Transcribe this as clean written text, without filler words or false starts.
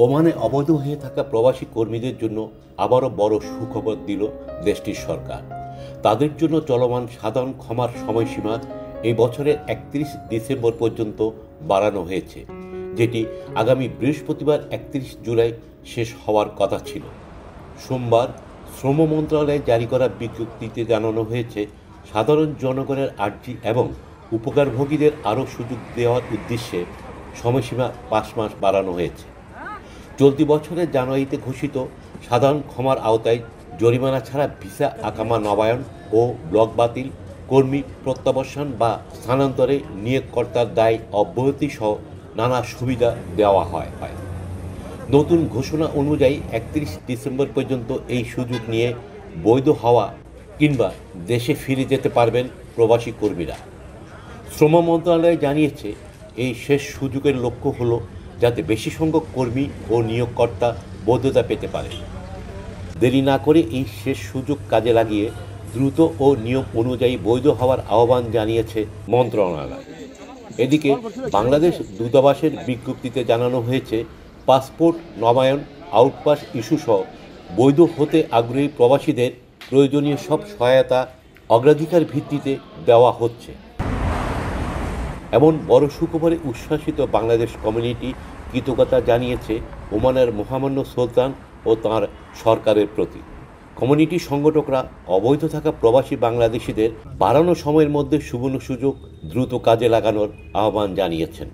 ওমানে অবৈধ হয়ে থাকা প্রবাসী কর্মীদের জন্য আবারও বড় সুখবর দিল দেশটির সরকার। তাদের জন্য চলমান সাধারণ ক্ষমার সময়সীমা এই বছরের 31 ডিসেম্বর পর্যন্ত বাড়ানো হয়েছে, যেটি আগামী বৃহস্পতিবার 31 জুলাই শেষ হওয়ার কথা ছিল। সোমবার শ্রম মন্ত্রণালয়ে জারি করা বিজ্ঞপ্তিতে জানানো হয়েছে, সাধারণ জনগণের আর্জি এবং উপকারভোগীদের আরও সুযোগ দেওয়ার উদ্দেশ্যে সময়সীমা 5 মাস বাড়ানো হয়েছে। চলতি বছরের জানুয়ারিতে ঘোষিত সাধারণ ক্ষমার আওতায় জরিমানা ছাড়া ভিসা আকামা নবায়ন ও ব্লক বাতিল, কর্মী প্রত্যাবর্ষণ বা স্থানান্তরে নিয়োগকর্তার দায় অব্যাহতি সহ নানা সুবিধা দেওয়া হয়। নতুন ঘোষণা অনুযায়ী 31 ডিসেম্বর পর্যন্ত এই সুযোগ নিয়ে বৈধ হওয়া কিংবা দেশে ফিরে যেতে পারবেন প্রবাসী কর্মীরা। শ্রম মন্ত্রণালয় জানিয়েছে, এই শেষ সুযোগের লক্ষ্য হল যাতে বেশি সংখ্যক কর্মী ও নিয়োগকর্তা বৈধতা পেতে পারে। দেরি না করে এই শেষ সুযোগ কাজে লাগিয়ে দ্রুত ও নিয়ম অনুযায়ী বৈধ হওয়ার আহ্বান জানিয়েছে মন্ত্রণালয়। এদিকে বাংলাদেশ দূতাবাসের বিজ্ঞপ্তিতে জানানো হয়েছে, পাসপোর্ট নবায়ন, আউটপাস ইস্যুসহ বৈধ হতে আগ্রহী প্রবাসীদের প্রয়োজনীয় সব সহায়তা অগ্রাধিকার ভিত্তিতে দেওয়া হচ্ছে। এমন বড় সুখবরে উচ্ছ্বাসিত বাংলাদেশ কমিউনিটি কৃতজ্ঞতা জানিয়েছে ওমানের মহামান্য সুলতান ও তাঁর সরকারের প্রতি। কমিউনিটি সংগঠকরা অবৈধ থাকা প্রবাসী বাংলাদেশিদের বাড়ানো সময়ের মধ্যে সুবর্ণ সুযোগ দ্রুত কাজে লাগানোর আহ্বান জানিয়েছেন।